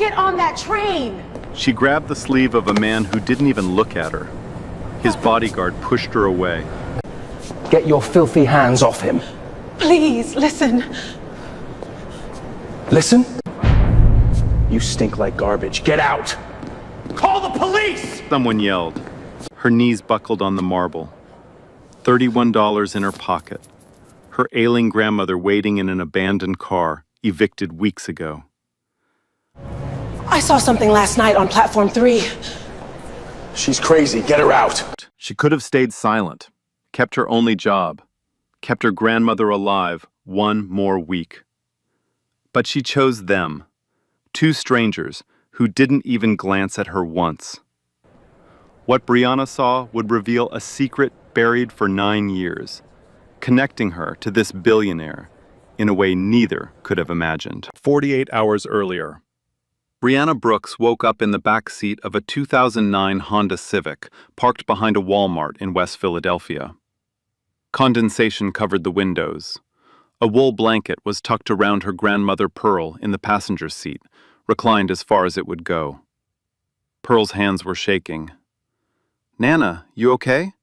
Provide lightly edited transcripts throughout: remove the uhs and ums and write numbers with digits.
get on that train! She grabbed the sleeve of a man who didn't even look at her. His bodyguard pushed her away. Get your filthy hands off him. Please, listen. Listen? You stink like garbage. Get out! Call the police! Someone yelled. Her knees buckled on the marble. $31 in her pocket. Her ailing grandmother waiting in an abandoned car, evicted weeks ago. I saw something last night on platform 3. She's crazy. Get her out. She could have stayed silent, kept her only job, kept her grandmother alive one more week. But she chose them, two strangers who didn't even glance at her once. What Brianna saw would reveal a secret buried for 9 years, connecting her to this billionaire in a way neither could have imagined. 48 hours earlier, Brianna Brooks woke up in the back seat of a 2009 Honda Civic parked behind a Walmart in West Philadelphia. Condensation covered the windows. A wool blanket was tucked around her grandmother Pearl in the passenger seat, reclined as far as it would go. Pearl's hands were shaking. "Nana, you okay?"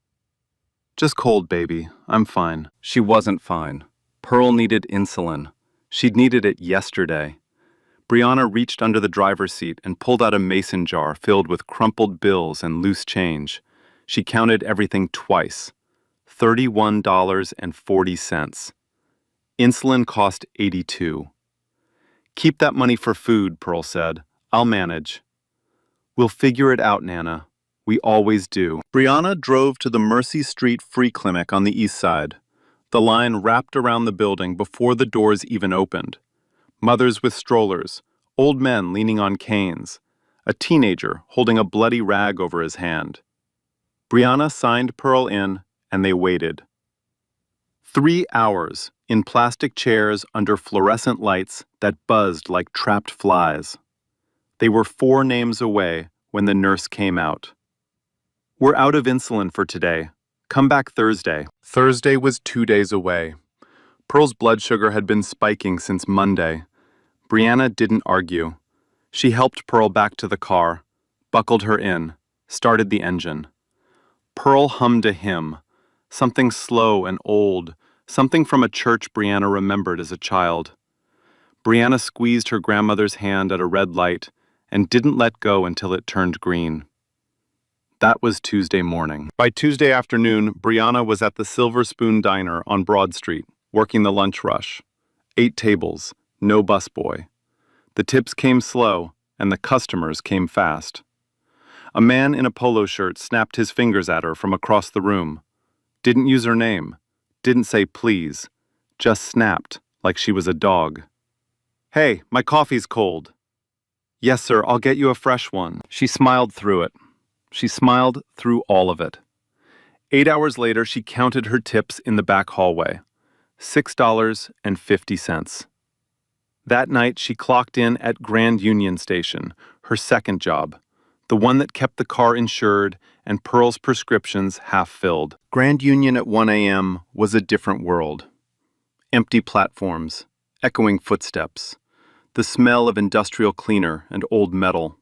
"Just cold, baby. I'm fine." She wasn't fine. Pearl needed insulin. She'd needed it yesterday. Brianna reached under the driver's seat and pulled out a mason jar filled with crumpled bills and loose change. She counted everything twice. $31.40. Insulin cost $82. "Keep that money for food," Pearl said. "I'll manage." "We'll figure it out, Nana. We always do." Brianna drove to the Mercy Street Free Clinic on the east side. The line wrapped around the building before the doors even opened. Mothers with strollers, old men leaning on canes, a teenager holding a bloody rag over his hand. Brianna signed Pearl in, and they waited. 3 hours in plastic chairs under fluorescent lights that buzzed like trapped flies. They were 4 names away when the nurse came out. "We're out of insulin for today. Come back Thursday." Thursday was 2 days away. Pearl's blood sugar had been spiking since Monday. Brianna didn't argue. She helped Pearl back to the car, buckled her in, started the engine. Pearl hummed a hymn, something slow and old, something from a church Brianna remembered as a child. Brianna squeezed her grandmother's hand at a red light and didn't let go until it turned green. That was Tuesday morning. By Tuesday afternoon, Brianna was at the Silver Spoon Diner on Broad Street, working the lunch rush. 8 tables, no busboy. The tips came slow, and the customers came fast. A man in a polo shirt snapped his fingers at her from across the room. Didn't use her name. Didn't say please. Just snapped, like she was a dog. "Hey, my coffee's cold." "Yes, sir, I'll get you a fresh one." She smiled through it. She smiled through all of it. 8 hours later, she counted her tips in the back hallway. $6.50. That night, she clocked in at Grand Union Station, her second job, the one that kept the car insured and Pearl's prescriptions half filled. Grand Union at 1 a.m. was a different world. Empty platforms, echoing footsteps, the smell of industrial cleaner and old metal.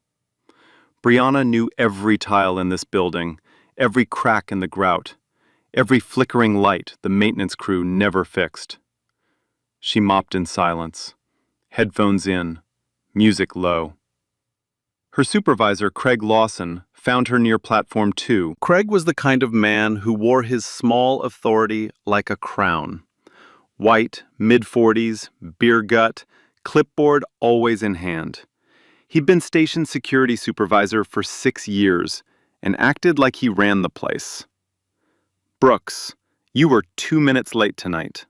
Brianna knew every tile in this building, every crack in the grout, every flickering light the maintenance crew never fixed. She mopped in silence, headphones in, music low. Her supervisor, Craig Lawson, found her near platform 2. Craig was the kind of man who wore his small authority like a crown. White, mid-40s, beer gut, clipboard always in hand. He'd been station security supervisor for 6 years and acted like he ran the place. "Brooks, you were 2 minutes late tonight."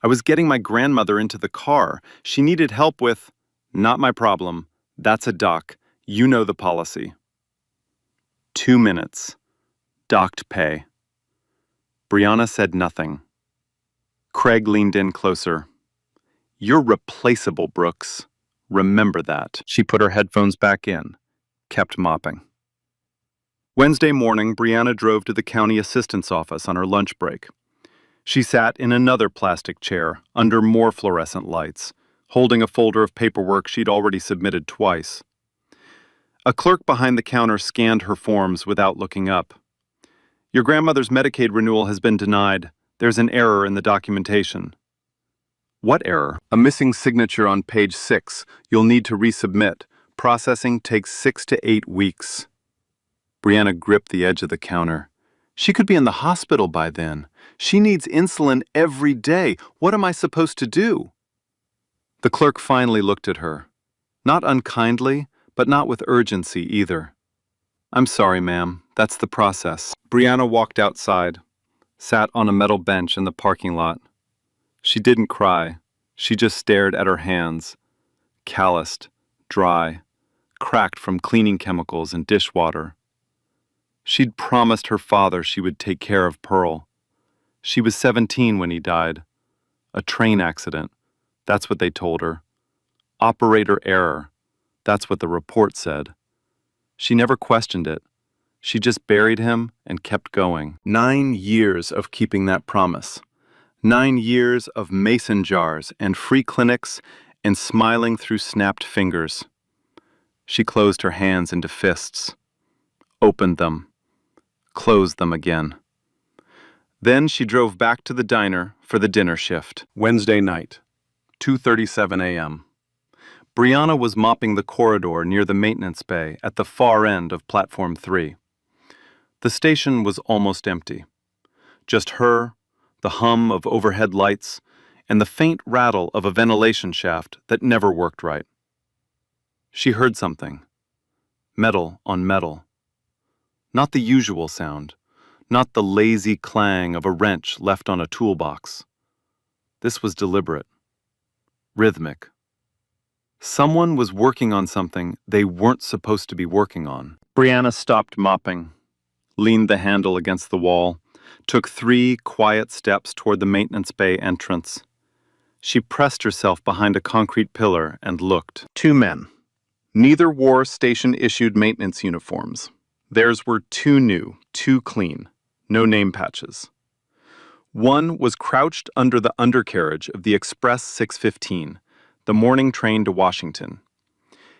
"I was getting my grandmother into the car. She needed help with..." "Not my problem. That's a dock. You know the policy." 2 minutes. Docked pay. Brianna said nothing. Craig leaned in closer. "You're replaceable, Brooks. Remember that." She put her headphones back in, kept mopping. Wednesday morning, Brianna drove to the county assistant's office on her lunch break. She sat in another plastic chair under more fluorescent lights, holding a folder of paperwork she'd already submitted twice. A clerk behind the counter scanned her forms without looking up. "Your grandmother's Medicaid renewal has been denied. There's an error in the documentation." "What error?" "A missing signature on page 6. You'll need to resubmit. Processing takes 6 to 8 weeks. Brianna gripped the edge of the counter. She could be in the hospital by then. She needs insulin every day. What am I supposed to do? The clerk finally looked at her. Not unkindly, but not with urgency either. "I'm sorry, ma'am. That's the process." Brianna walked outside, sat on a metal bench in the parking lot. She didn't cry. She just stared at her hands, calloused, dry, cracked from cleaning chemicals and dishwater. She'd promised her father she would take care of Pearl. She was 17 when he died. A train accident. That's what they told her. Operator error. That's what the report said. She never questioned it. She just buried him and kept going. 9 years of keeping that promise. 9 years of mason jars and free clinics and smiling through snapped fingers. She closed her hands into fists, opened them, closed them again. Then she drove back to the diner for the dinner shift. Wednesday night, 2:37 a.m. Brianna was mopping the corridor near the maintenance bay at the far end of Platform 3. The station was almost empty. Just her, the hum of overhead lights, and the faint rattle of a ventilation shaft that never worked right. She heard something. Metal on metal. Not the usual sound, not the lazy clang of a wrench left on a toolbox. This was deliberate, rhythmic. Someone was working on something they weren't supposed to be working on. Brianna stopped mopping, leaned the handle against the wall, took 3 quiet steps toward the maintenance bay entrance. She pressed herself behind a concrete pillar and looked. 2 men. Neither wore station-issued maintenance uniforms. Theirs were too new, too clean, no name patches. One was crouched under the undercarriage of the Express 615, the morning train to Washington.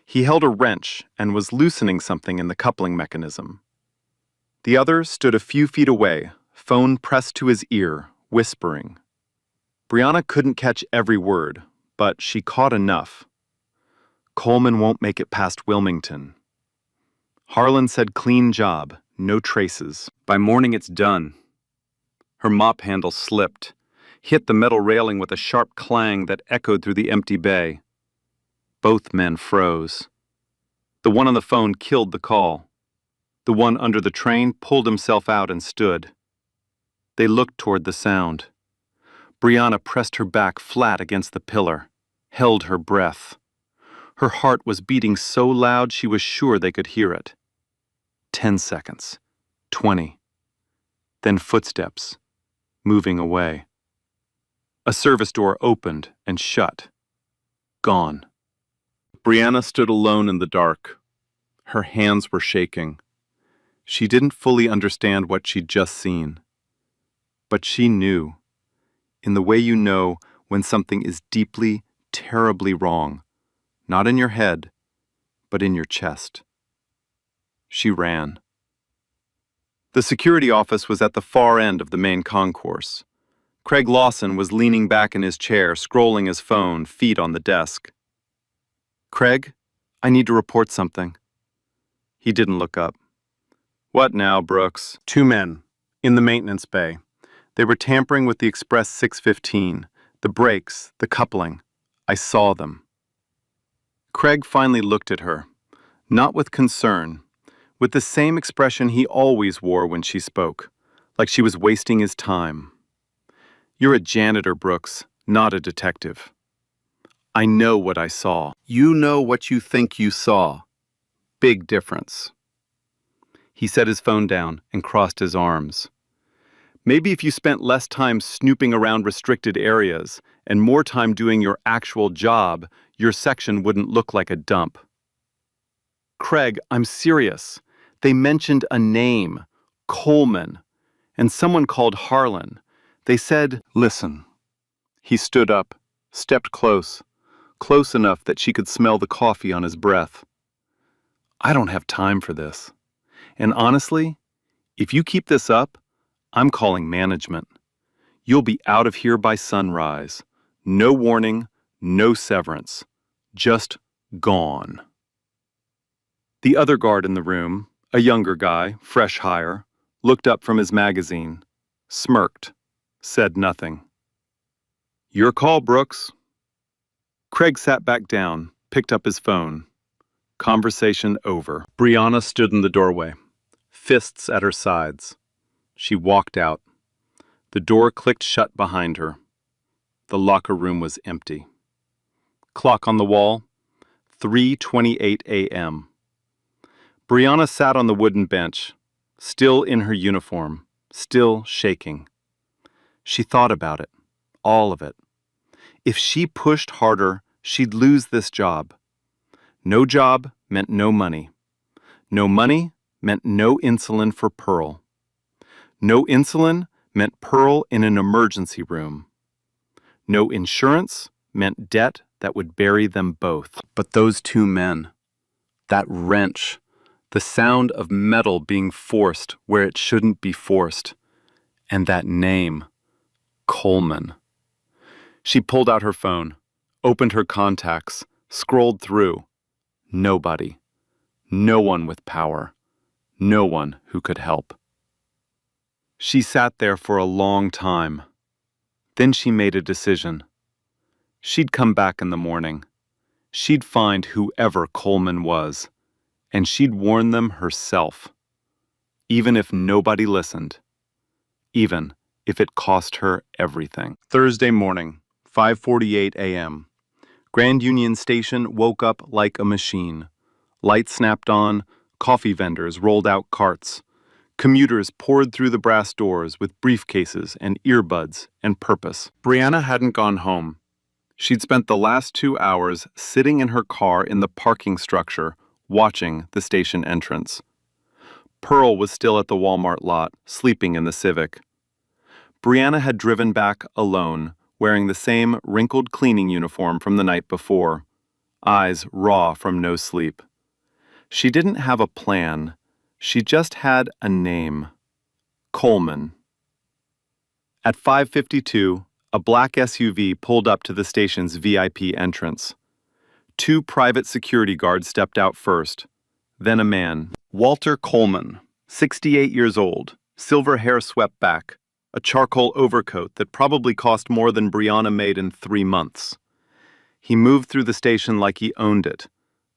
He held a wrench and was loosening something in the coupling mechanism. The other stood a few feet away, phone pressed to his ear, whispering. Brianna couldn't catch every word, but she caught enough. "Coleman won't make it past Wilmington. Harlan said clean job, no traces. By morning it's done." Her mop handle slipped, hit the metal railing with a sharp clang that echoed through the empty bay. Both men froze. The one on the phone killed the call. The one under the train pulled himself out and stood. They looked toward the sound. Brianna pressed her back flat against the pillar, held her breath. Her heart was beating so loud she was sure they could hear it. 10 seconds. 20. Then footsteps, moving away. A service door opened and shut. Gone. Brianna stood alone in the dark. Her hands were shaking. She didn't fully understand what she'd just seen. But she knew. In the way you know when something is deeply, terribly wrong. Not in your head, but in your chest. She ran. The security office was at the far end of the main concourse. Craig Lawson was leaning back in his chair, scrolling his phone, feet on the desk. "Craig, I need to report something." He didn't look up. "What now, Brooks?" 2 men, in the maintenance bay. They were tampering with the Express 615, the brakes, the coupling. I saw them. Craig finally looked at her, not with concern, with the same expression he always wore when she spoke, like she was wasting his time. "You're a janitor, Brooks, not a detective. I know what I saw. You know what you think you saw. Big difference." He set his phone down and crossed his arms. "Maybe if you spent less time snooping around restricted areas and more time doing your actual job, your section wouldn't look like a dump." "Craig, I'm serious. They mentioned a name, Coleman, and someone called Harlan. They said..." "Listen." He stood up, stepped close, close enough that she could smell the coffee on his breath. I don't have time for this. And honestly, if you keep this up, I'm calling management. You'll be out of here by sunrise. No warning, no severance. Just gone. The other guard in the room, a younger guy, fresh hire, looked up from his magazine, smirked, said nothing. Your call, Brooks. Craig sat back down, picked up his phone. Conversation over. Brianna stood in the doorway, fists at her sides. She walked out. The door clicked shut behind her. The locker room was empty. Clock on the wall, 3:28 a.m. Brianna sat on the wooden bench, still in her uniform, still shaking. She thought about it, all of it. If she pushed harder, she'd lose this job. No job meant no money. No money meant no insulin for Pearl. No insulin meant Pearl in an emergency room. No insurance meant debt that would bury them both. But those two men, that wrench, the sound of metal being forced where it shouldn't be forced, and that name, Coleman. She pulled out her phone, opened her contacts, scrolled through. Nobody. No one with power. No one who could help. She sat there for a long time. Then she made a decision. She'd come back in the morning. She'd find whoever Coleman was, and she'd warn them herself. Even if nobody listened. Even if it cost her everything. Thursday morning, 5:48 a.m. Grand Union Station woke up like a machine. Lights snapped on, coffee vendors rolled out carts. Commuters poured through the brass doors with briefcases and earbuds and purpose. Brianna hadn't gone home. She'd spent the last 2 hours sitting in her car in the parking structure, watching the station entrance. Pearl was still at the Walmart lot, sleeping in the Civic. Brianna had driven back alone, wearing the same wrinkled cleaning uniform from the night before, eyes raw from no sleep. She didn't have a plan. She just had a name. Coleman. At 5:52, a black SUV pulled up to the station's VIP entrance. 2 private security guards stepped out first, then a man. Walter Coleman, 68 years old, silver hair swept back, a charcoal overcoat that probably cost more than Brianna made in 3 months. He moved through the station like he owned it,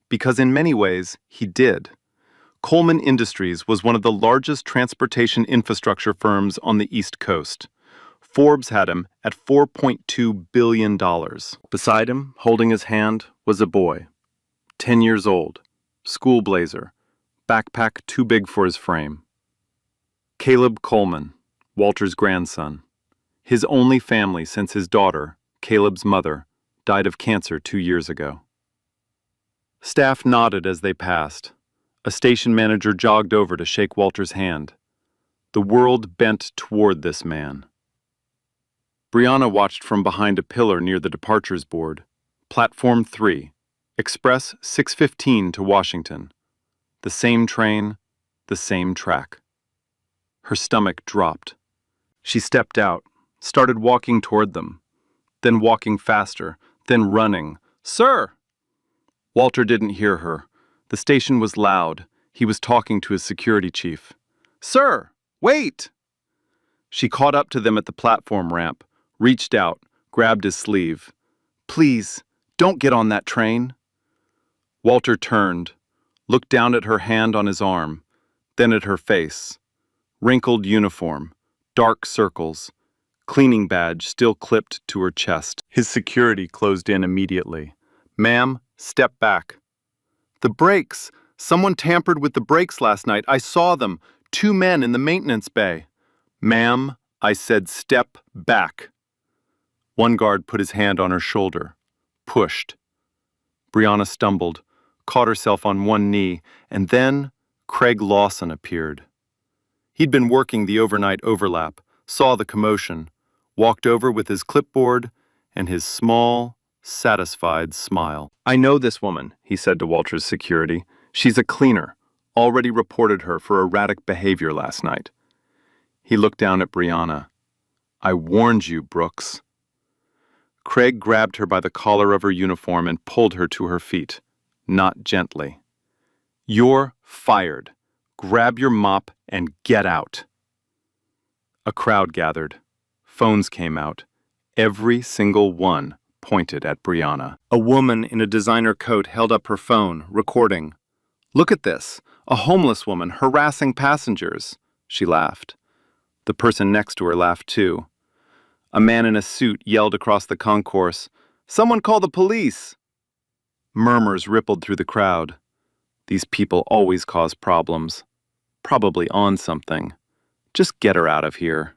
because in many ways, he did. Coleman Industries was one of the largest transportation infrastructure firms on the East Coast. Forbes had him at $4.2 billion. Beside him, holding his hand, was a boy, 10 years old, school blazer, backpack too big for his frame. Caleb Coleman, Walter's grandson, his only family since his daughter, Caleb's mother, died of cancer 2 years ago. Staff nodded as they passed. A station manager jogged over to shake Walter's hand. The world bent toward this man. Brianna watched from behind a pillar near the departures board. Platform 3, Express 6:15 to Washington. The same train, the same track. Her stomach dropped. She stepped out, started walking toward them, then walking faster, then running. "Sir!" Walter didn't hear her. The station was loud. He was talking to his security chief. "Sir, wait!" She caught up to them at the platform ramp, reached out, grabbed his sleeve. "Please, don't get on that train." Walter turned, looked down at her hand on his arm, then at her face. Wrinkled uniform, dark circles, cleaning badge still clipped to her chest. His security closed in immediately. "Ma'am, step back." "The brakes! Someone tampered with the brakes last night. I saw them. 2 men in the maintenance bay." "Ma'am, I said step back." One guard put his hand on her shoulder, pushed. Brianna stumbled, caught herself on one knee, and then Craig Lawson appeared. He'd been working the overnight overlap, saw the commotion, walked over with his clipboard and his small, satisfied smile. "I know this woman," he said to Walter's security. "She's a cleaner. Already reported her for erratic behavior last night." He looked down at Brianna. "I warned you, Brooks." Craig grabbed her by the collar of her uniform and pulled her to her feet, not gently. "You're fired. Grab your mop and get out." A crowd gathered. Phones came out. Every single one pointed at Brianna. A woman in a designer coat held up her phone, recording. "Look at this. A homeless woman harassing passengers." She laughed. The person next to her laughed too. A man in a suit yelled across the concourse, "Someone call the police!" Murmurs rippled through the crowd. These people always cause problems. Probably on something. Just get her out of here.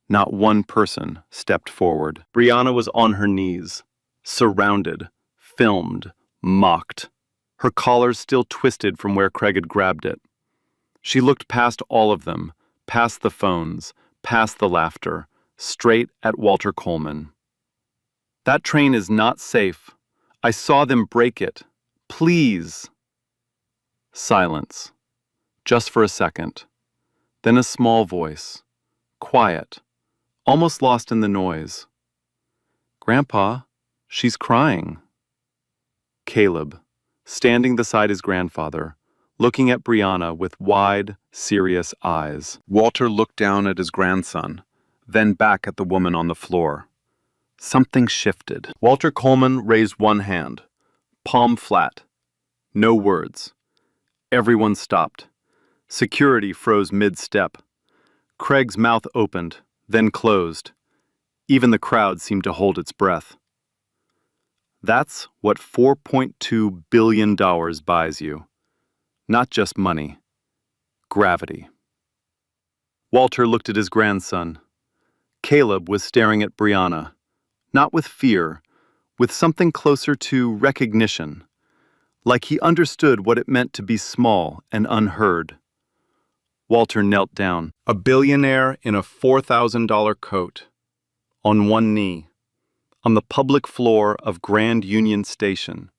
Not one person stepped forward. Brianna was on her knees, surrounded, filmed, mocked. Her collar still twisted from where Craig had grabbed it. She looked past all of them, past the phones, past the laughter, straight at Walter Coleman. "That train is not safe. I saw them break it. Please." Silence. Just for a second. Then a small voice. Quiet. Almost lost in the noise. "Grandpa, she's crying." Caleb, standing beside his grandfather, looking at Brianna with wide, serious eyes. Walter looked down at his grandson, then back at the woman on the floor. Something shifted. Walter Coleman raised one hand, palm flat. No words. Everyone stopped. Security froze mid-step. Craig's mouth opened, then closed. Even the crowd seemed to hold its breath. That's what $4.2 billion buys you. Not just money. Gravity. Walter looked at his grandson. Caleb was staring at Brianna, not with fear, with something closer to recognition, like he understood what it meant to be small and unheard. Walter knelt down, a billionaire in a $4,000 coat, on one knee, on the public floor of Grand Union Station,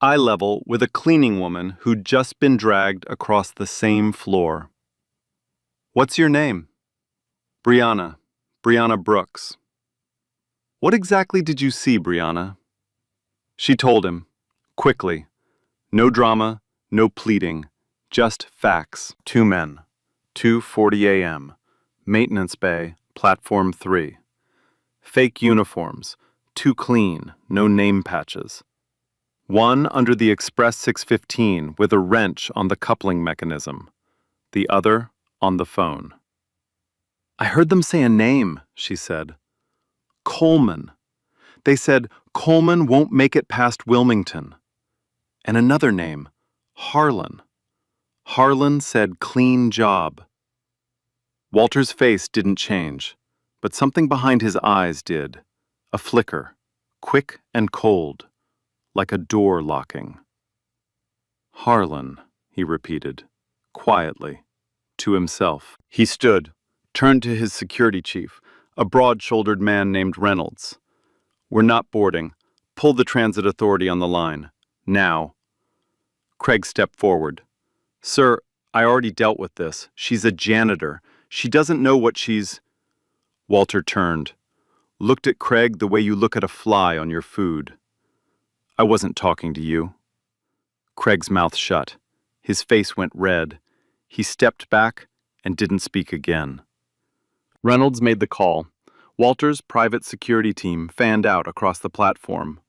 eye level with a cleaning woman who'd just been dragged across the same floor. "What's your name?" "Brianna. Brianna Brooks." "What exactly did you see, Brianna?" She told him, quickly. No drama, no pleading, just facts. 2 men, 2:40 a.m., maintenance bay, platform 3. Fake uniforms, too clean, no name patches. One under the Express 615 with a wrench on the coupling mechanism, the other on the phone. "I heard them say a name," she said. "Coleman. They said Coleman won't make it past Wilmington. And another name, Harlan. Harlan said clean job." Walter's face didn't change, but something behind his eyes did. A flicker, quick and cold, like a door locking. "Harlan," he repeated, quietly, to himself. He stood, turned to his security chief, a broad-shouldered man named Reynolds. "We're not boarding. Pull the transit authority on the line. Now." Craig stepped forward. "Sir, I already dealt with this. She's a janitor. She doesn't know what she's—" Walter turned, looked at Craig the way you look at a fly on your food. "I wasn't talking to you." Craig's mouth shut. His face went red. He stepped back and didn't speak again. Reynolds made the call. Walter's private security team fanned out across the platform.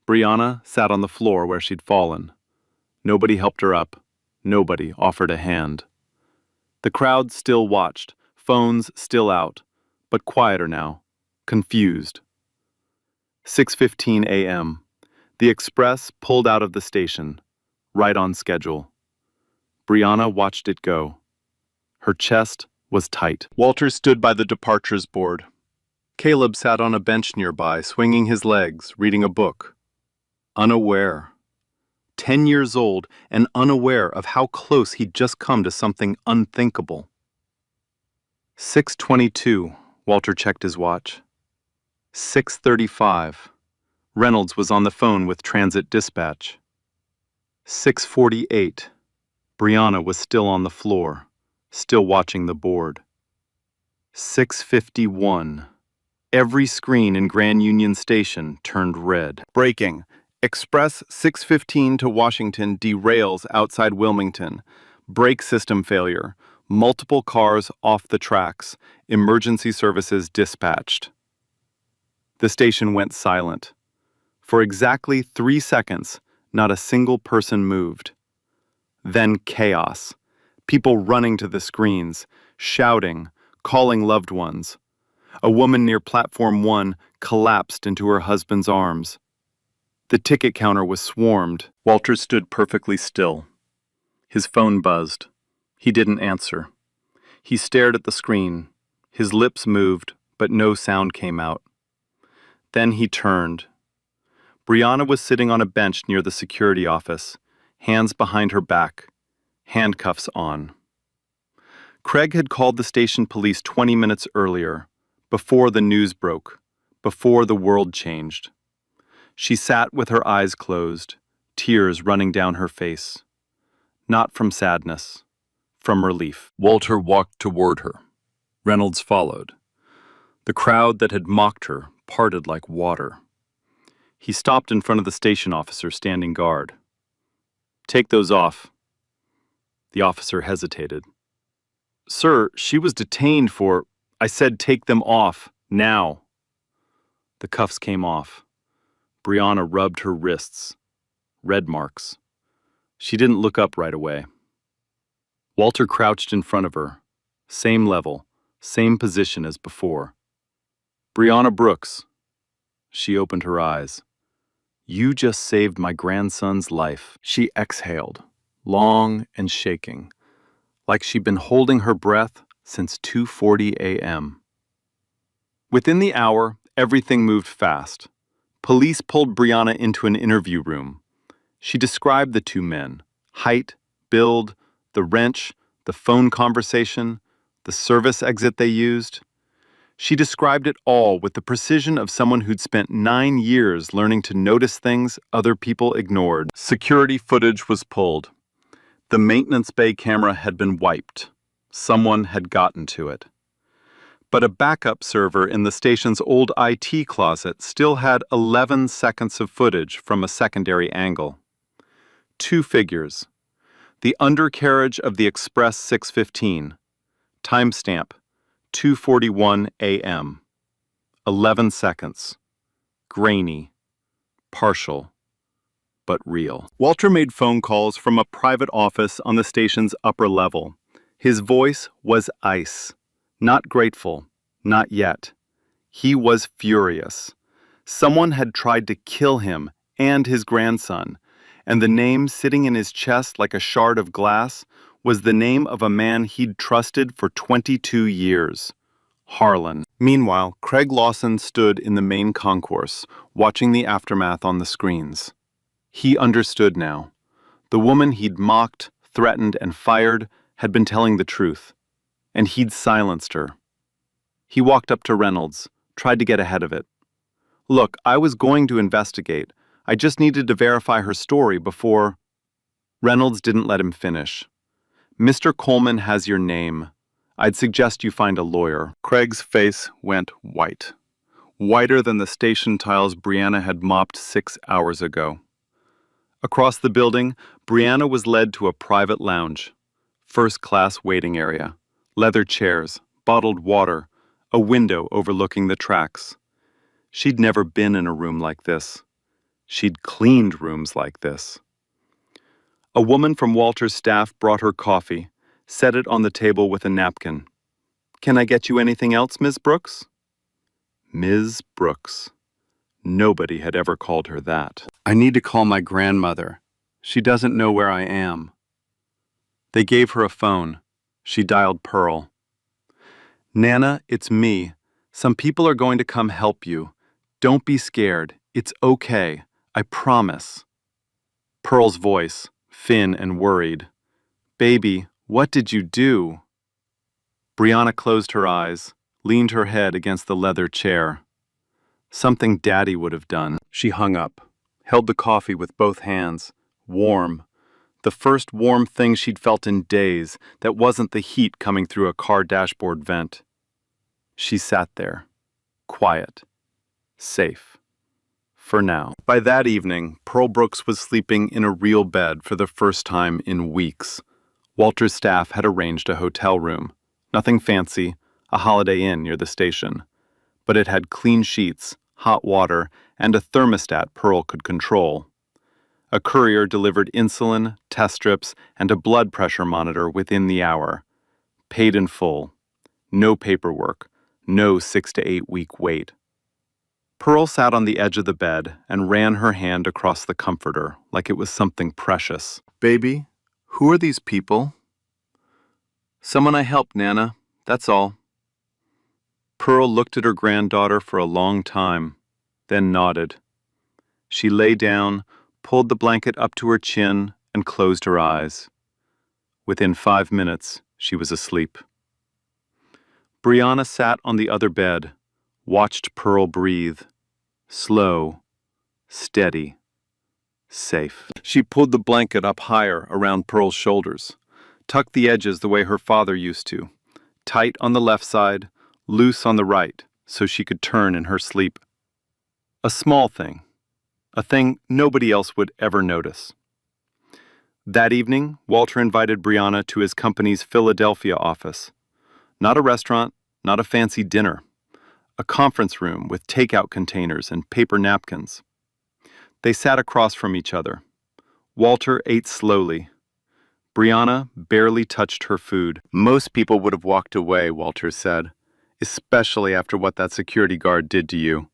Brianna sat on the floor where she'd fallen. Nobody helped her up. Nobody offered a hand. The crowd still watched, phones still out, but quieter now, confused. 6:15 a.m. The express pulled out of the station, right on schedule. Brianna watched it go. Her chest was tight. Walter stood by the departures board. Caleb sat on a bench nearby, swinging his legs, reading a book. Unaware. 10 years old and unaware of how close he'd just come to something unthinkable. 6:22, Walter checked his watch. 6:35. Reynolds was on the phone with transit dispatch. 6:48. Brianna was still on the floor, still watching the board. 6:51. Every screen in Grand Union Station turned red. Breaking. Express 615 to Washington derails outside Wilmington. Brake system failure. Multiple cars off the tracks. Emergency services dispatched. The station went silent. For exactly 3 seconds, not a single person moved. Then chaos. People running to the screens, shouting, calling loved ones. A woman near Platform 1 collapsed into her husband's arms. The ticket counter was swarmed. Walter stood perfectly still. His phone buzzed. He didn't answer. He stared at the screen. His lips moved, but no sound came out. Then he turned. Brianna was sitting on a bench near the security office, hands behind her back, handcuffs on. Craig had called the station police 20 minutes earlier, before the news broke, before the world changed. She sat with her eyes closed, tears running down her face. Not from sadness, from relief. Walter walked toward her. Reynolds followed. The crowd that had mocked her parted like water. He stopped in front of the station officer standing guard. "Take those off." The officer hesitated. "Sir, she was detained for—" "I said take them off, now." The cuffs came off. Brianna rubbed her wrists. Red marks. She didn't look up right away. Walter crouched in front of her. Same level, same position as before. "Brianna Brooks." She opened her eyes. "You just saved my grandson's life." She exhaled, long and shaking, like she'd been holding her breath since 2:40 a.m. Within the hour, everything moved fast. Police pulled Brianna into an interview room. She described the two men: height, build, the wrench, the phone conversation, the service exit they used. She described it all with the precision of someone who'd spent 9 years learning to notice things other people ignored. Security footage was pulled. The maintenance bay camera had been wiped. Someone had gotten to it. But a backup server in the station's old IT closet still had 11 seconds of footage from a secondary angle. 2 figures. The undercarriage of the Express 615. Timestamp 2:41 a.m. 11 seconds. Grainy. Partial. But real. Walter made phone calls from a private office on the station's upper level. His voice was ice. Not grateful. Not yet. He was furious. Someone had tried to kill him and his grandson, and the name sitting in his chest like a shard of glass was the name of a man he'd trusted for 22 years. Harlan. Meanwhile, Craig Lawson stood in the main concourse, watching the aftermath on the screens. He understood now. The woman he'd mocked, threatened, and fired had been telling the truth, and he'd silenced her. He walked up to Reynolds, tried to get ahead of it. "Look, I was going to investigate. I just needed to verify her story before—" Reynolds didn't let him finish. "Mr. Coleman has your name. I'd suggest you find a lawyer." Craig's face went white. Whiter than the station tiles Brianna had mopped 6 hours ago. Across the building, Brianna was led to a private lounge. First-class waiting area. Leather chairs, bottled water, a window overlooking the tracks. She'd never been in a room like this. She'd cleaned rooms like this. A woman from Walter's staff brought her coffee, set it on the table with a napkin. "Can I get you anything else, Miss Brooks?" Ms. Brooks. Nobody had ever called her that. "I need to call my grandmother. She doesn't know where I am." They gave her a phone. She dialed Pearl. "Nana, it's me. Some people are going to come help you. Don't be scared. It's okay. I promise." Pearl's voice, thin and worried. "Baby, what did you do?" Brianna closed her eyes, leaned her head against the leather chair. Something Daddy would have done. She hung up, held the coffee with both hands, warm. The first warm thing she'd felt in days that wasn't the heat coming through a car dashboard vent. She sat there, quiet, safe. For now. By that evening, Pearl Brooks was sleeping in a real bed for the first time in weeks. Walter's staff had arranged a hotel room. Nothing fancy, a Holiday Inn near the station. But it had clean sheets, hot water, and a thermostat Pearl could control. A courier delivered insulin, test strips, and a blood pressure monitor within the hour. Paid in full. No paperwork. No 6 to 8 week wait. Pearl sat on the edge of the bed and ran her hand across the comforter like it was something precious. Baby, who are these people? Someone I helped, Nana. That's all. Pearl looked at her granddaughter for a long time, then nodded. She lay down, pulled the blanket up to her chin, and closed her eyes. Within 5 minutes, she was asleep. Brianna sat on the other bed, watched Pearl breathe. Slow, steady, safe. She pulled the blanket up higher around Pearl's shoulders, tucked the edges the way her father used to, tight on the left side, loose on the right, so she could turn in her sleep. A small thing, a thing nobody else would ever notice. That evening, Walter invited Brianna to his company's Philadelphia office. Not a restaurant, not a fancy dinner. A conference room with takeout containers and paper napkins. They sat across from each other. Walter ate slowly. Brianna barely touched her food. Most people would have walked away, Walter said, especially after what that security guard did to you.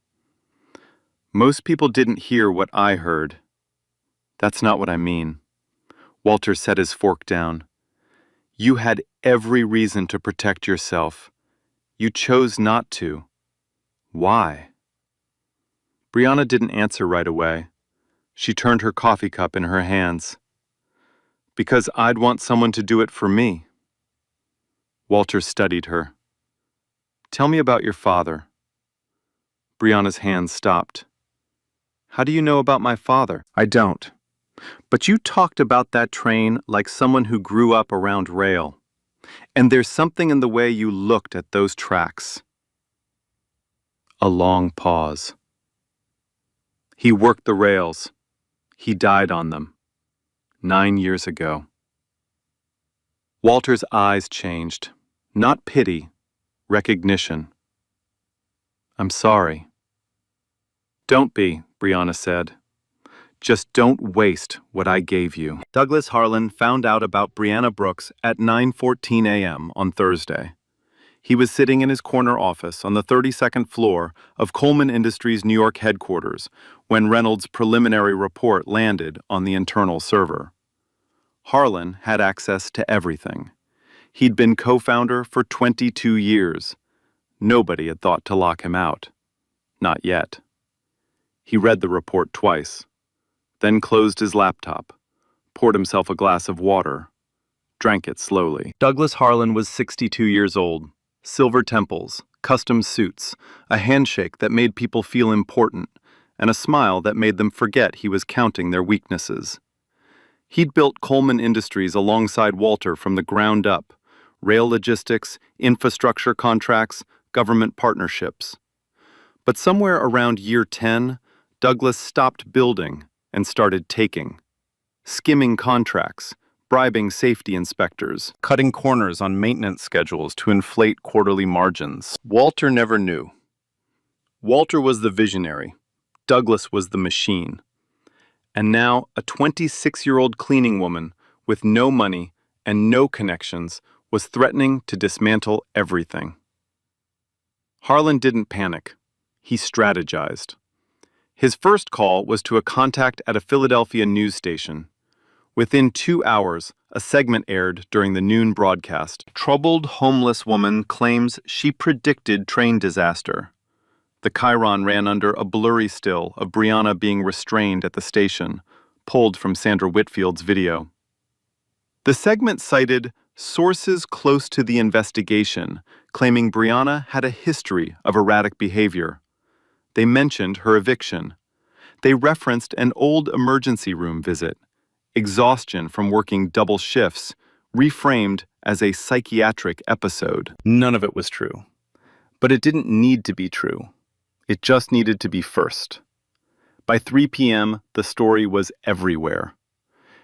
Most people didn't hear what I heard. That's not what I mean. Walter set his fork down. You had every reason to protect yourself. You chose not to. Why? Brianna didn't answer right away. She turned her coffee cup in her hands. Because I'd want someone to do it for me. Walter studied her. Tell me about your father. Brianna's hands stopped. How do you know about my father? I don't. But you talked about that train like someone who grew up around rail. And there's something in the way you looked at those tracks. A long pause. He worked the rails. He died on them. 9 years ago. Walter's eyes changed. Not pity, recognition. I'm sorry. Don't be, Brianna said. Just don't waste what I gave you. Douglas Harlan found out about Brianna Brooks at 9:14 a.m. on Thursday. He was sitting in his corner office on the 32nd floor of Coleman Industries' New York headquarters when Reynolds' preliminary report landed on the internal server. Harlan had access to everything. He'd been co-founder for 22 years. Nobody had thought to lock him out. Not yet. He read the report twice, then closed his laptop, poured himself a glass of water, drank it slowly. Douglas Harlan was 62 years old. Silver temples, custom suits, a handshake that made people feel important, and a smile that made them forget he was counting their weaknesses. He'd built Coleman Industries alongside Walter from the ground up, rail logistics, infrastructure contracts, government partnerships. But somewhere around year 10, Douglas stopped building and started taking, skimming contracts, bribing safety inspectors, cutting corners on maintenance schedules to inflate quarterly margins. Walter never knew. Walter was the visionary. Douglas was the machine. And now a 26-year-old cleaning woman with no money and no connections was threatening to dismantle everything. Harlan didn't panic. He strategized. His first call was to a contact at a Philadelphia news station. Within 2 hours, a segment aired during the noon broadcast. Troubled homeless woman claims she predicted train disaster. The chyron ran under a blurry still of Brianna being restrained at the station, pulled from Sandra Whitfield's video. The segment cited sources close to the investigation, claiming Brianna had a history of erratic behavior. They mentioned her eviction. They referenced an old emergency room visit, exhaustion from working double shifts, reframed as a psychiatric episode. None of it was true. But it didn't need to be true. It just needed to be first. By 3 p.m., the story was everywhere.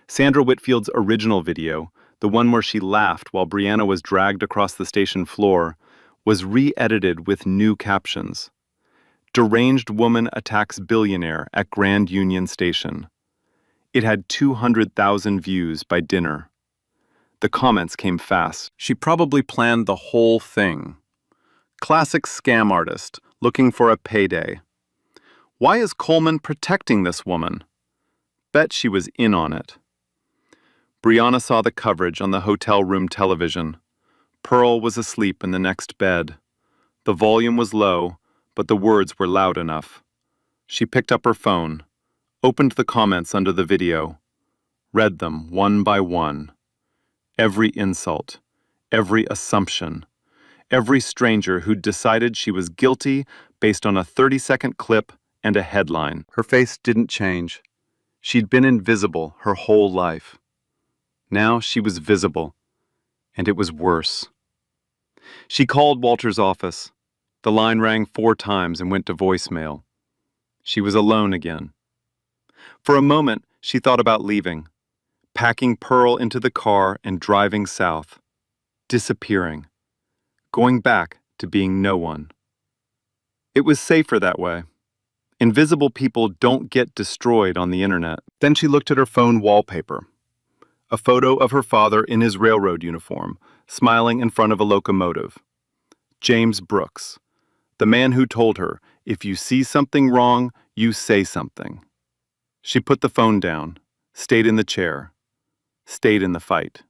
Sandra Whitfield's original video, the one where she laughed while Brianna was dragged across the station floor, was re-edited with new captions. Deranged woman attacks billionaire at Grand Union Station. It had 200,000 views by dinner. The comments came fast. She probably planned the whole thing. Classic scam artist, looking for a payday. Why is Coleman protecting this woman? Bet she was in on it. Brianna saw the coverage on the hotel room television. Pearl was asleep in the next bed. The volume was low, but the words were loud enough. She picked up her phone, opened the comments under the video, read them one by one. Every insult, every assumption, every stranger who'd decided she was guilty based on a 30-second clip and a headline. Her face didn't change. She'd been invisible her whole life. Now she was visible, and it was worse. She called Walter's office. The line rang 4 times and went to voicemail. She was alone again. For a moment, she thought about leaving, packing Pearl into the car and driving south, disappearing, going back to being no one. It was safer that way. Invisible people don't get destroyed on the internet. Then she looked at her phone wallpaper. A photo of her father in his railroad uniform, smiling in front of a locomotive. James Brooks, the man who told her, if you see something wrong, you say something. She put the phone down, stayed in the chair, stayed in the fight.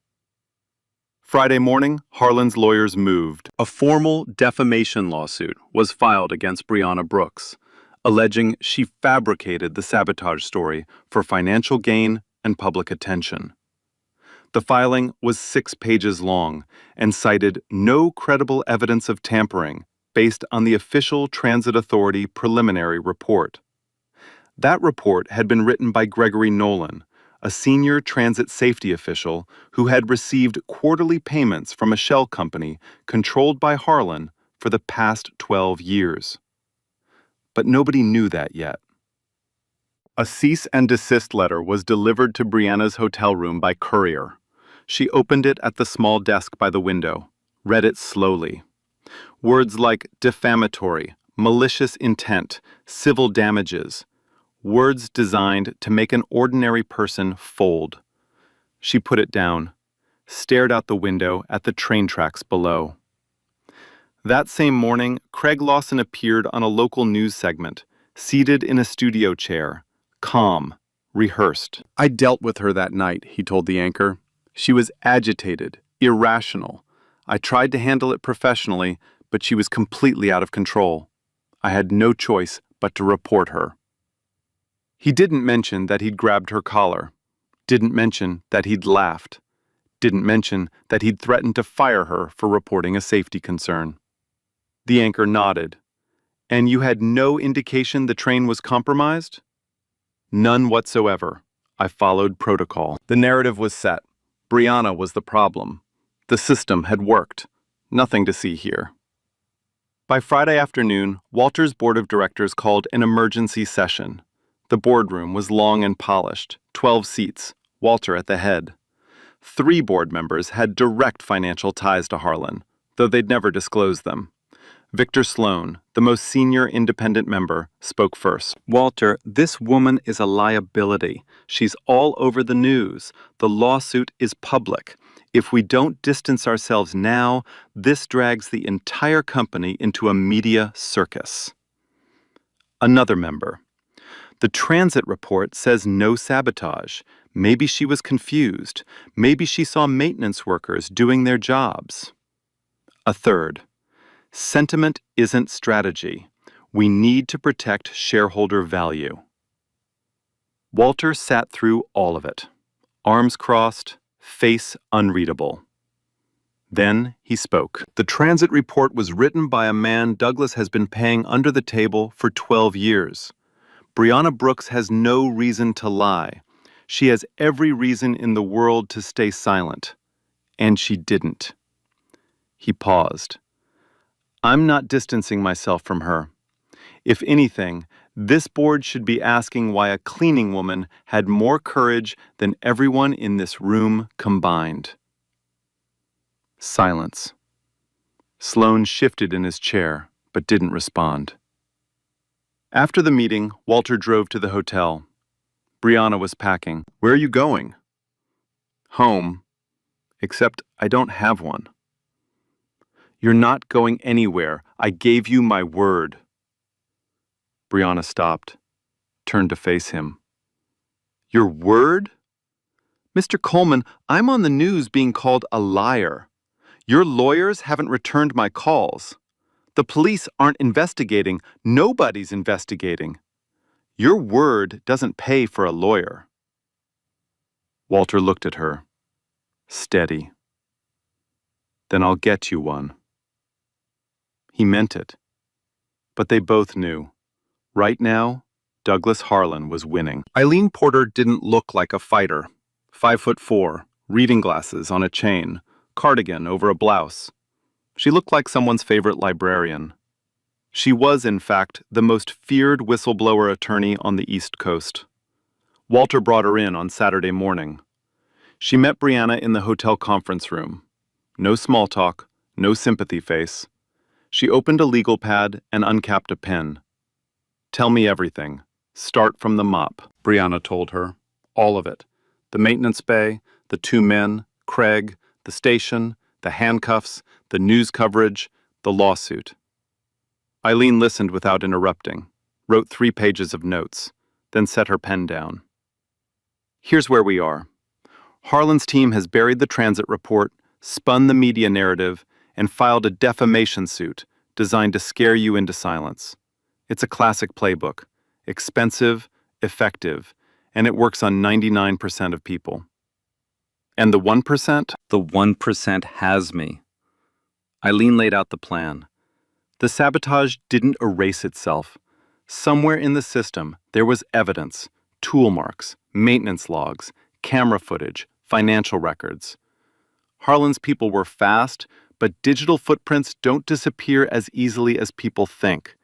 Friday morning, Harlan's lawyers moved. A formal defamation lawsuit was filed against Brianna Brooks, alleging she fabricated the sabotage story for financial gain and public attention. The filing was 6 pages long and cited no credible evidence of tampering based on the official Transit Authority preliminary report. That report had been written by Gregory Nolan, a senior transit safety official who had received quarterly payments from a shell company controlled by Harlan for the past 12 years. But nobody knew that yet. A cease and desist letter was delivered to Brianna's hotel room by courier. She opened it at the small desk by the window, read it slowly. Words like defamatory, malicious intent, civil damages, words designed to make an ordinary person fold. She put it down, stared out the window at the train tracks below. That same morning, Craig Lawson appeared on a local news segment, seated in a studio chair, calm, rehearsed. I dealt with her that night, he told the anchor. She was agitated, irrational. I tried to handle it professionally, but she was completely out of control. I had no choice but to report her. He didn't mention that he'd grabbed her collar, didn't mention that he'd laughed, didn't mention that he'd threatened to fire her for reporting a safety concern. The anchor nodded. And you had no indication the train was compromised? None whatsoever. I followed protocol. The narrative was set. Brianna was the problem. The system had worked. Nothing to see here. By Friday afternoon, Walter's board of directors called an emergency session. The boardroom was long and polished, 12 seats, Walter at the head. 3 board members had direct financial ties to Harlan, though they'd never disclosed them. Victor Sloan, the most senior independent member, spoke first. Walter, this woman is a liability. She's all over the news. The lawsuit is public. If we don't distance ourselves now, this drags the entire company into a media circus. Another member. The transit report says no sabotage. Maybe she was confused. Maybe she saw maintenance workers doing their jobs. A third. Sentiment isn't strategy. We need to protect shareholder value. Walter sat through all of it, arms crossed, face unreadable. Then he spoke. The transit report was written by a man Douglas has been paying under the table for 12 years. Brianna Brooks has no reason to lie. She has every reason in the world to stay silent. And she didn't. He paused. I'm not distancing myself from her. If anything, this board should be asking why a cleaning woman had more courage than everyone in this room combined. Silence. Sloan shifted in his chair, but didn't respond. After the meeting, Walter drove to the hotel. Brianna was packing. Where are you going? Home. Except I don't have one. You're not going anywhere. I gave you my word. Brianna stopped, turned to face him. Your word? Mr. Coleman, I'm on the news being called a liar. Your lawyers haven't returned my calls. The police aren't investigating. Nobody's investigating. Your word doesn't pay for a lawyer. Walter looked at her. Steady. Then I'll get you one. He meant it. But they both knew. Right now, Douglas Harlan was winning. Eileen Porter didn't look like a fighter. 5'4", reading glasses on a chain, cardigan over a blouse. She looked like someone's favorite librarian. She was, in fact, the most feared whistleblower attorney on the East Coast. Walter brought her in on Saturday morning. She met Brianna in the hotel conference room. No small talk, no sympathy face. She opened a legal pad and uncapped a pen. Tell me everything. Start from the mop, Brianna told her. All of it. The maintenance bay, the 2 men, Craig, the station, the handcuffs, the news coverage, the lawsuit. Eileen listened without interrupting, wrote 3 pages of notes, then set her pen down. Here's where we are. Harlan's team has buried the transit report, spun the media narrative, and filed a defamation suit designed to scare you into silence. It's a classic playbook, expensive, effective, and it works on 99% of people. And the 1%? The 1% has me. Eileen laid out the plan. The sabotage didn't erase itself. Somewhere in the system, there was evidence, tool marks, maintenance logs, camera footage, financial records. Harlan's people were fast, but digital footprints don't disappear as easily as people think.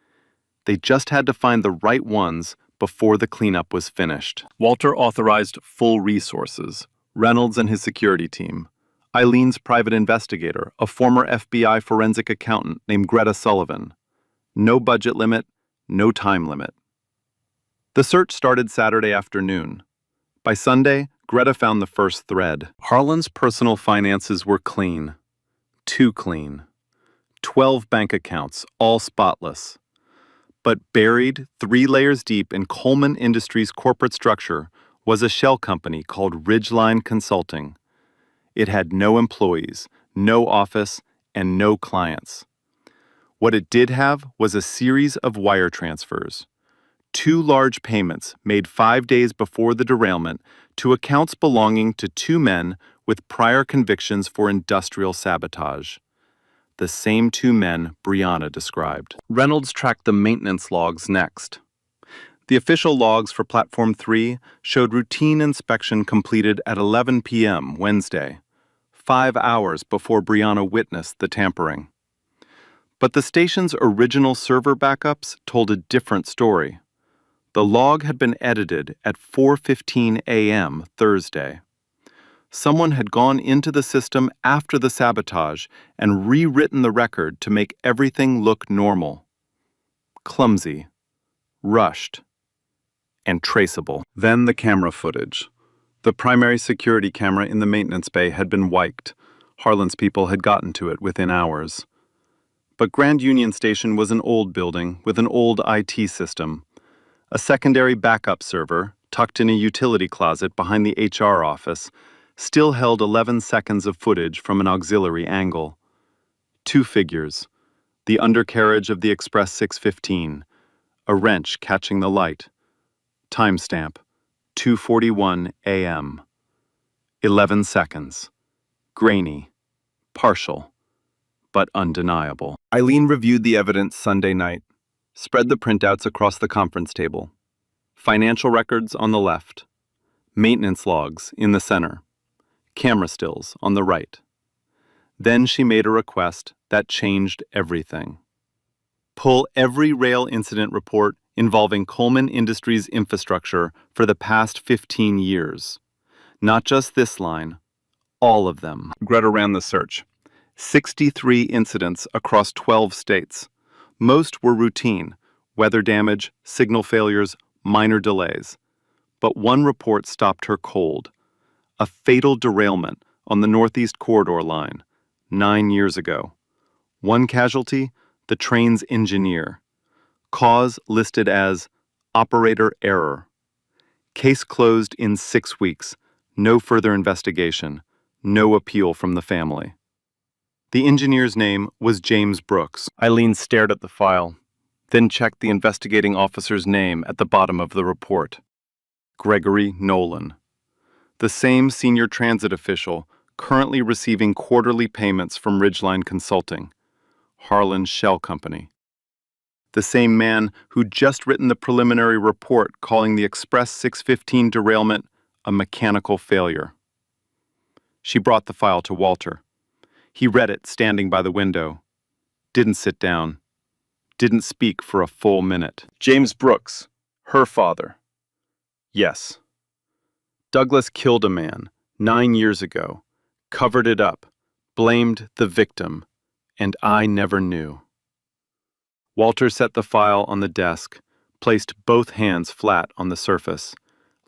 They just had to find the right ones before the cleanup was finished. Walter authorized full resources, Reynolds and his security team, Eileen's private investigator, a former FBI forensic accountant named Greta Sullivan. No budget limit, no time limit. The search started Saturday afternoon. By Sunday, Greta found the first thread. Harlan's personal finances were clean. Too clean. 12 bank accounts, all spotless. But buried 3 layers deep in Coleman Industries' corporate structure was a shell company called Ridgeline Consulting. It had no employees, no office, and no clients. What it did have was a series of wire transfers. 2 large payments made 5 days before the derailment to accounts belonging to 2 men with prior convictions for industrial sabotage. The same 2 men Brianna described. Reynolds tracked the maintenance logs next. The official logs for Platform 3 showed routine inspection completed at 11 p.m. Wednesday, 5 hours before Brianna witnessed the tampering. But the station's original server backups told a different story. The log had been edited at 4:15 a.m. Thursday. Someone had gone into the system after the sabotage and rewritten the record to make everything look normal. Clumsy, rushed, and traceable. Then the camera footage. The primary security camera in the maintenance bay had been wiped. Harlan's people had gotten to it within hours. But Grand Union Station was an old building with an old IT system. A secondary backup server, tucked in a utility closet behind the HR office, still held 11 seconds of footage from an auxiliary angle. 2 figures, the undercarriage of the Express 615, a wrench catching the light. Timestamp, 2:41 a.m. 11 seconds. Grainy, Partial, but undeniable. Eileen reviewed the evidence Sunday night, spread the printouts across the conference table. Financial records on the left, maintenance logs in the center, camera stills on the right. Then she made a request that changed everything. Pull every rail incident report involving Coleman Industries infrastructure for the past 15 years. Not just this line, all of them. Greta ran the search. 63 incidents across 12 states. Most were routine, weather damage, signal failures, minor delays. But one report stopped her cold. A fatal derailment on the Northeast Corridor line, 9 years ago. One casualty, the train's engineer. Cause listed as operator error. Case closed in 6 weeks. No further investigation. No appeal from the family. The engineer's name was James Brooks. Eileen stared at the file, then checked the investigating officer's name at the bottom of the report. Gregory Nolan. The same senior transit official currently receiving quarterly payments from Ridgeline Consulting, Harlan Shell Company. The same man who'd just written the preliminary report calling the Express 615 derailment a mechanical failure. She brought the file to Walter. He read it standing by the window. Didn't sit down. Didn't speak for a full minute. James Brooks, her father. Yes. Douglas killed a man 9 years ago, covered it up, blamed the victim, and I never knew. Walter set the file on the desk, placed both hands flat on the surface,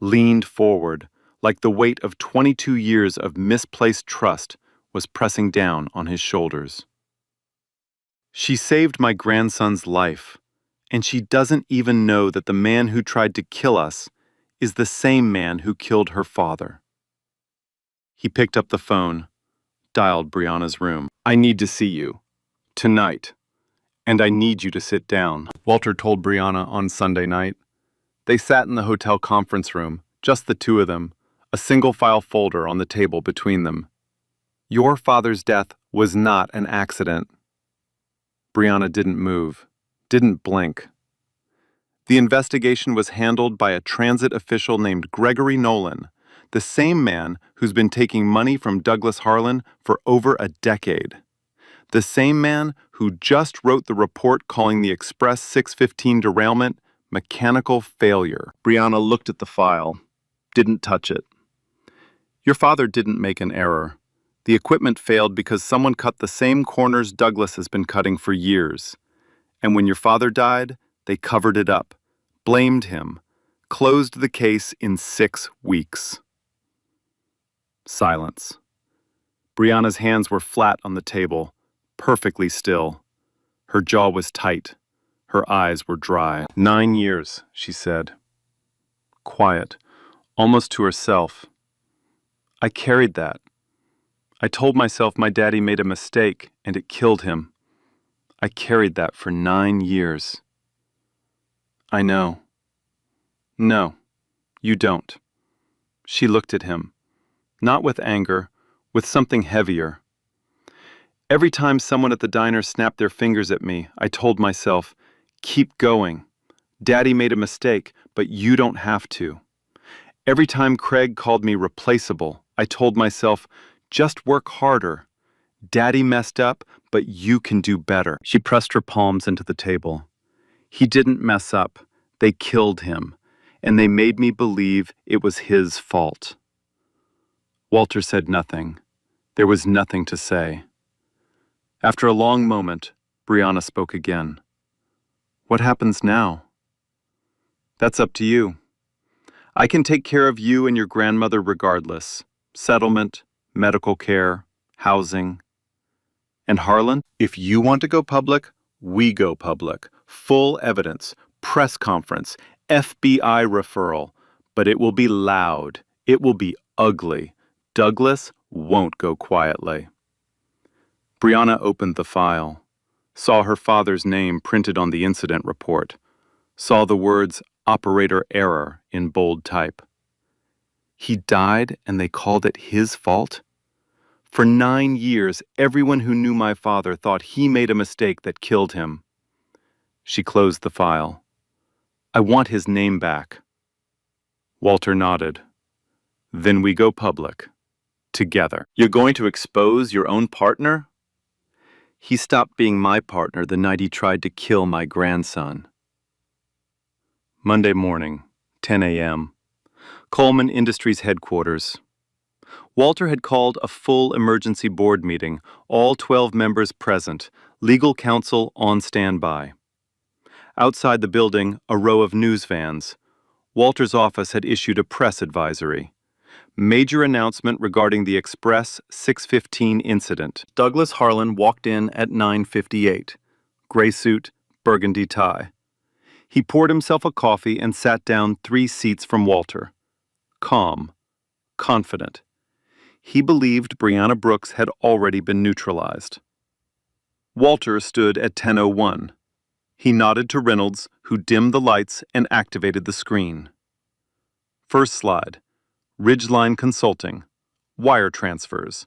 leaned forward like the weight of 22 years of misplaced trust was pressing down on his shoulders. She saved my grandson's life, and she doesn't even know that the man who tried to kill us is the same man who killed her father. He picked up the phone, dialed Brianna's room. I need to see you. Tonight. And I need you to sit down, Walter told Brianna on Sunday night. They sat in the hotel conference room, just the two of them, a single file folder on the table between them. Your father's death was not an accident. Brianna didn't move, didn't blink. The investigation was handled by a transit official named Gregory Nolan, the same man who's been taking money from Douglas Harlan for over a decade. The same man who just wrote the report calling the Express 615 derailment mechanical failure. Brianna looked at the file, didn't touch it. Your father didn't make an error. The equipment failed because someone cut the same corners Douglas has been cutting for years. And when your father died, they covered it up, blamed him, closed the case in 6 weeks. Silence. Brianna's hands were flat on the table, perfectly still. Her jaw was tight. Her eyes were dry. 9 years, she said. Quiet, almost to herself. I carried that. I told myself my daddy made a mistake and it killed him. I carried that for 9 years. I know. No, you don't. She looked at him, not with anger, with something heavier. Every time someone at the diner snapped their fingers at me, I told myself, keep going. Daddy made a mistake, but you don't have to. Every time Craig called me replaceable, I told myself, just work harder. Daddy messed up, but you can do better. She pressed her palms into the table. He didn't mess up. They killed him, and they made me believe it was his fault. Walter said nothing. There was nothing to say. After a long moment, Brianna spoke again. What happens now? That's up to you. I can take care of you and your grandmother regardless. Settlement, medical care, housing. And Harlan, if you want to go public, we go public. Full evidence, press conference, FBI referral. But it will be loud. It will be ugly. Douglas won't go quietly. Brianna opened the file, saw her father's name printed on the incident report, saw the words operator error in bold type. He died and they called it his fault? For 9 years, everyone who knew my father thought he made a mistake that killed him. She closed the file. I want his name back. Walter nodded. Then we go public. Together. You're going to expose your own partner? He stopped being my partner the night he tried to kill my grandson. Monday morning, 10 a.m. Coleman Industries headquarters. Walter had called a full emergency board meeting, all 12 members present, legal counsel on standby. Outside the building, a row of news vans. Walter's office had issued a press advisory. Major announcement regarding the Express 615 incident. Douglas Harlan walked in at 9:58. Gray suit, burgundy tie. He poured himself a coffee and sat down 3 seats from Walter. Calm, confident. He believed Brianna Brooks had already been neutralized. Walter stood at 10:01. He nodded to Reynolds, who dimmed the lights and activated the screen. First slide. Ridgeline Consulting. Wire transfers.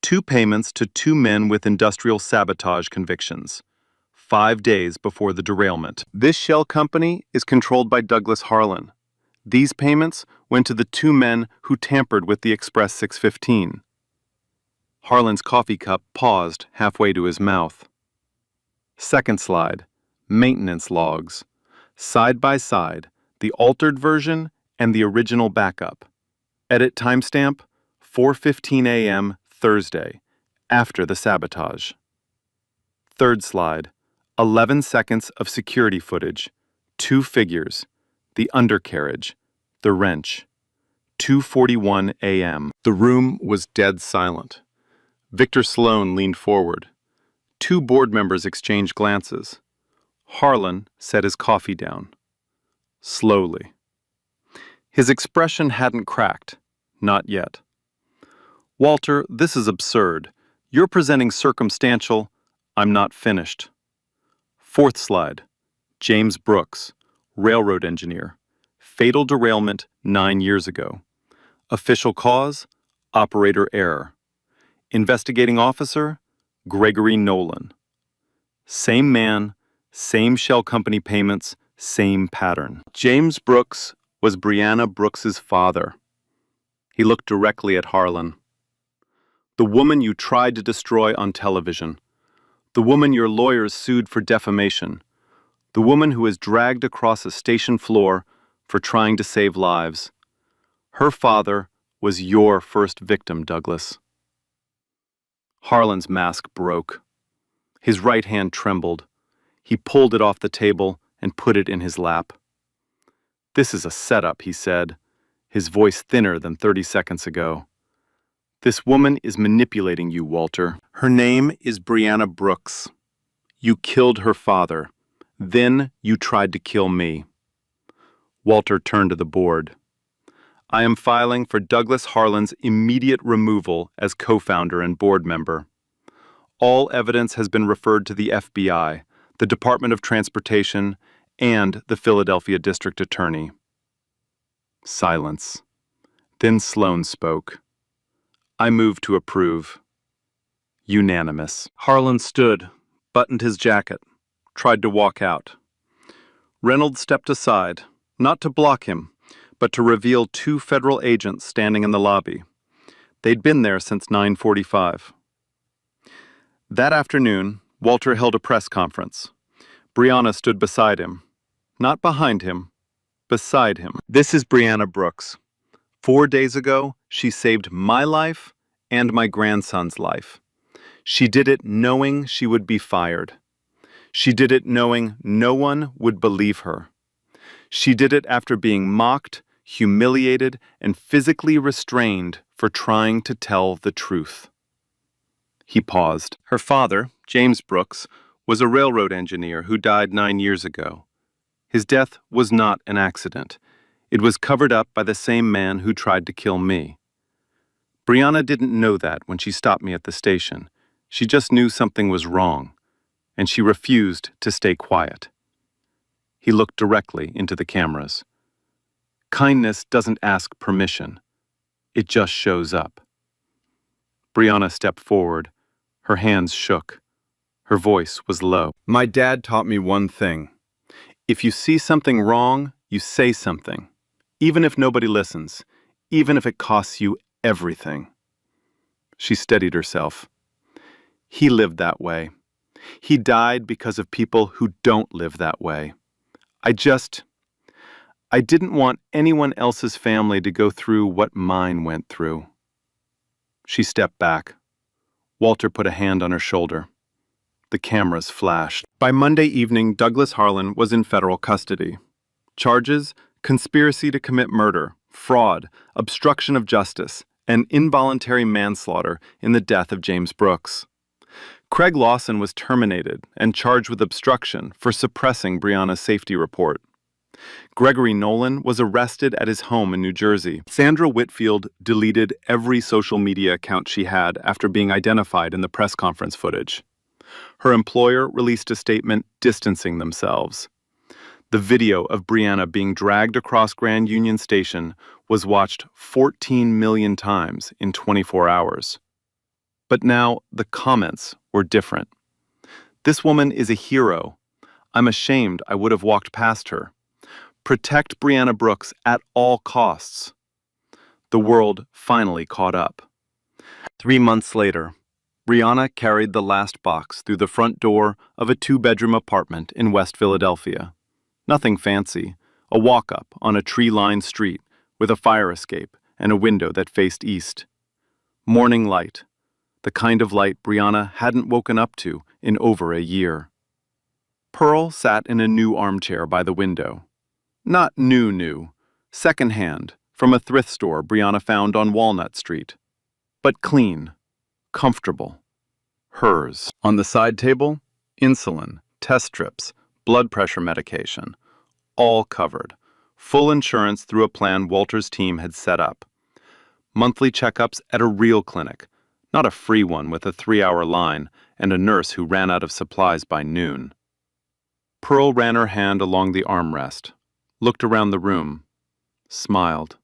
2 payments to 2 men with industrial sabotage convictions. 5 days before the derailment. This shell company is controlled by Douglas Harlan. These payments went to the 2 men who tampered with the Express 615. Harlan's coffee cup paused halfway to his mouth. Second slide. Maintenance logs. Side by side, the altered version and the original backup. Edit timestamp, 4:15 a.m. Thursday, after the sabotage. Third slide. 11 seconds of security footage. 2 figures. The undercarriage. The wrench. 2:41 a.m. The room was dead silent. Victor Sloan leaned forward. 2 board members exchanged glances. Harlan set his coffee down. Slowly. His expression hadn't cracked. Not yet. Walter, this is absurd. You're presenting circumstantial. I'm not finished. Fourth slide. James Brooks, railroad engineer. Fatal derailment 9 years ago. Official cause, operator error. Investigating officer, Gregory Nolan. Same man, same shell company payments, same pattern. James Brooks was Brianna Brooks's father. He looked directly at Harlan. The woman you tried to destroy on television. The woman your lawyers sued for defamation. The woman who was dragged across a station floor for trying to save lives. Her father was your first victim, Douglas. Harlan's mask broke. His right hand trembled. He pulled it off the table and put it in his lap. This is a setup, he said, his voice thinner than 30 seconds ago. This woman is manipulating you, Walter. Her name is Brianna Brooks. You killed her father. Then you tried to kill me. Walter turned to the board. I am filing for Douglas Harlan's immediate removal as co-founder and board member. All evidence has been referred to the FBI, the Department of Transportation, and the Philadelphia District Attorney. Silence. Then Sloan spoke. I move to approve. Unanimous. Harlan stood, buttoned his jacket, tried to walk out. Reynolds stepped aside, not to block him, but to reveal 2 federal agents standing in the lobby. They'd been there since 9:45. That afternoon, Walter held a press conference. Brianna stood beside him. Not behind him, beside him. This is Brianna Brooks. 4 days ago, she saved my life and my grandson's life. She did it knowing she would be fired. She did it knowing no one would believe her. She did it after being mocked, humiliated, and physically restrained for trying to tell the truth. He paused. Her father, James Brooks, was a railroad engineer who died 9 years ago. His death was not an accident. It was covered up by the same man who tried to kill me. Brianna didn't know that when she stopped me at the station. She just knew something was wrong, and she refused to stay quiet. He looked directly into the cameras. Kindness doesn't ask permission. It just shows up. Brianna stepped forward. Her hands shook. Her voice was low. My dad taught me one thing. If you see something wrong, you say something. Even if nobody listens. Even if it costs you everything. She steadied herself. He lived that way. He died because of people who don't live that way. I didn't want anyone else's family to go through what mine went through. She stepped back. Walter put a hand on her shoulder. The cameras flashed. By Monday evening, Douglas Harlan was in federal custody. Charges: conspiracy to commit murder, fraud, obstruction of justice, and involuntary manslaughter in the death of James Brooks. Craig Lawson was terminated and charged with obstruction for suppressing Brianna's safety report. Gregory Nolan was arrested at his home in New Jersey. Sandra Whitfield deleted every social media account she had after being identified in the press conference footage. Her employer released a statement distancing themselves. The video of Brianna being dragged across Grand Union Station was watched 14 million times in 24 hours. But now the comments were different. This woman is a hero. I'm ashamed I would have walked past her. Protect Brianna Brooks at all costs. The world finally caught up. 3 months later, Brianna carried the last box through the front door of a 2-bedroom apartment in West Philadelphia. Nothing fancy, a walk-up on a tree-lined street with a fire escape and a window that faced east. Morning light, the kind of light Brianna hadn't woken up to in over a year. Pearl sat in a new armchair by the window. Not new, second-hand, from a thrift store Brianna found on Walnut Street. But clean, comfortable. Hers. On the side table, insulin, test strips, blood pressure medication. All covered. Full insurance through a plan Walter's team had set up. Monthly checkups at a real clinic, not a free one with a 3-hour line and a nurse who ran out of supplies by noon. Pearl ran her hand along the armrest, looked around the room, smiled.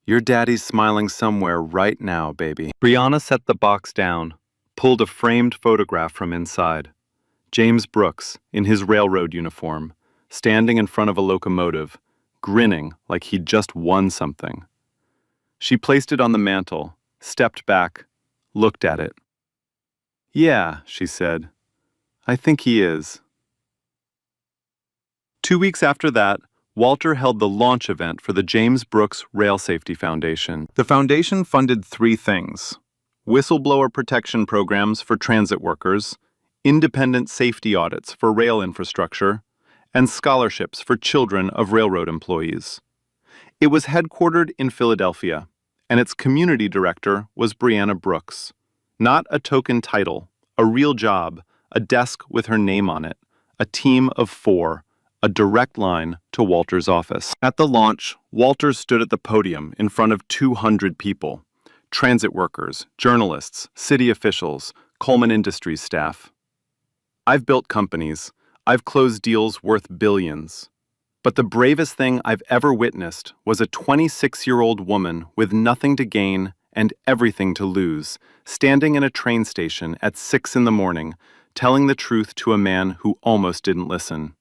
Your daddy's smiling somewhere right now, baby. Brianna set the box down, pulled a framed photograph from inside. James Brooks, in his railroad uniform, standing in front of a locomotive, grinning like he'd just won something. She placed it on the mantel, stepped back, looked at it. Yeah, she said. I think he is. 2 weeks after that, Walter held the launch event for the James Brooks Rail Safety Foundation. The foundation funded 3 things: whistleblower protection programs for transit workers, independent safety audits for rail infrastructure, and scholarships for children of railroad employees. It was headquartered in Philadelphia, and its community director was Brianna Brooks. Not a token title, a real job, a desk with her name on it, a team of 4, a direct line to Walter's office. At the launch, Walter stood at the podium in front of 200 people, transit workers, journalists, city officials, Coleman Industries staff. I've built companies. I've closed deals worth billions. But the bravest thing I've ever witnessed was a 26-year-old woman with nothing to gain and everything to lose, standing in a train station at 6 in the morning, telling the truth to a man who almost didn't listen.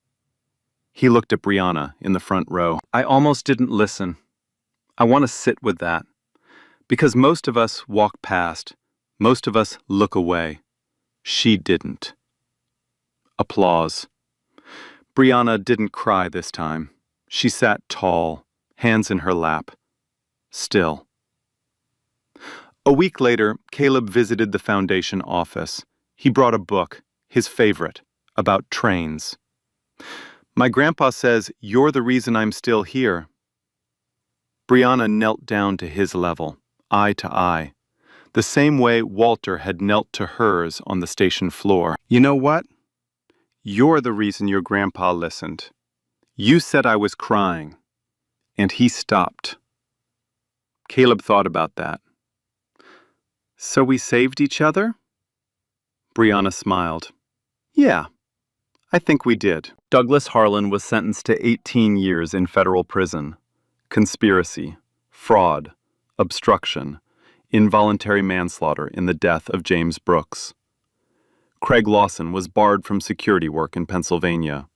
He looked at Brianna in the front row. I almost didn't listen. I want to sit with that. Because most of us walk past. Most of us look away. She didn't. Applause. Brianna didn't cry this time. She sat tall, hands in her lap. Still. A week later, Caleb visited the foundation office. He brought a book, his favorite, about trains. My grandpa says, you're the reason I'm still here. Brianna knelt down to his level, eye to eye, the same way Walter had knelt to hers on the station floor. You know what? You're the reason your grandpa listened. You said I was crying, and he stopped. Caleb thought about that. So we saved each other? Brianna smiled. Yeah, I think we did. Douglas Harlan was sentenced to 18 years in federal prison. Conspiracy, fraud, obstruction, involuntary manslaughter in the death of James Brooks. Craig Lawson was barred from security work in Pennsylvania.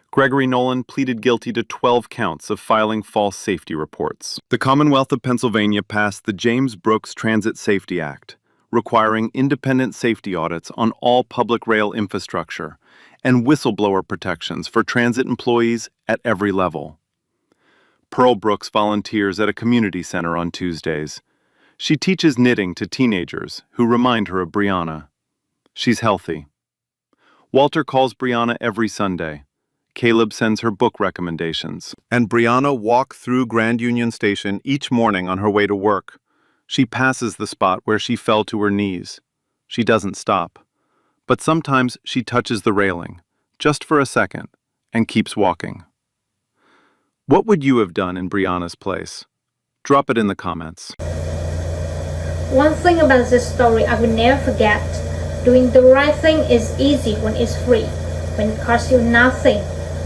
Gregory Nolan pleaded guilty to 12 counts of filing false safety reports. The Commonwealth of Pennsylvania passed the James Brooks Transit Safety Act, requiring independent safety audits on all public rail infrastructure and whistleblower protections for transit employees at every level. Pearl Brooks volunteers at a community center on Tuesdays. She teaches knitting to teenagers who remind her of Brianna. She's healthy. Walter calls Brianna every Sunday. Caleb sends her book recommendations. And Brianna walks through Grand Union Station each morning on her way to work. She passes the spot where she fell to her knees. She doesn't stop. But sometimes she touches the railing, just for a second, and keeps walking. What would you have done in Brianna's place? Drop it in the comments. One thing about this story I will never forget. Doing the right thing is easy when it's free, when it costs you nothing,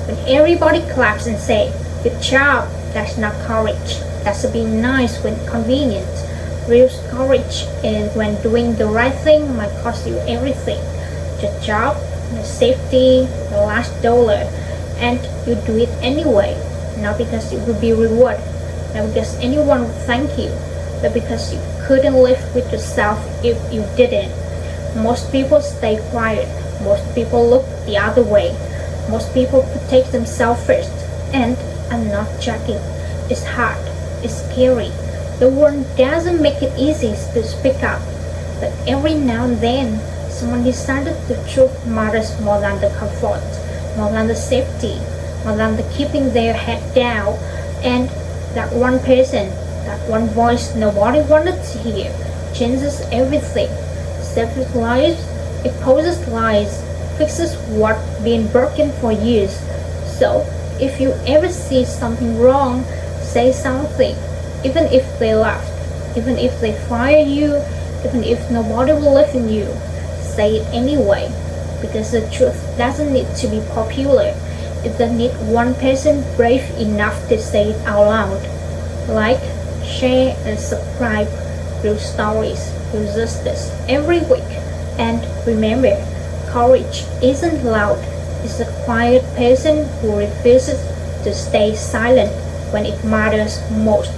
when everybody claps and say, "Good job." That's not courage. That's being nice when convenient. Real courage is when doing the right thing might cost you everything. The job, the safety, the last dollar, and you do it anyway. Not because it would be rewarded, not because anyone would thank you, but because you couldn't live with yourself if you didn't. Most people stay quiet. Most people look the other way. Most people protect themselves first. And I'm not joking. It's hard. It's scary. The world doesn't make it easy to speak up. But every now and then, someone decided the truth matters more than the comfort, more than the safety, more than the keeping their head down. And that one person, that one voice nobody wanted to hear, changes everything. Saves lives, exposes lies, fixes what's been broken for years. So, if you ever see something wrong, say something. Even if they laughed, even if they fire you, even if nobody will listen to you, say it anyway. Because the truth doesn't need to be popular. It doesn't need one person brave enough to say it out loud. Like, share, and subscribe. Real stories, real justice every week. And remember, courage isn't loud. It's a quiet person who refuses to stay silent when it matters most.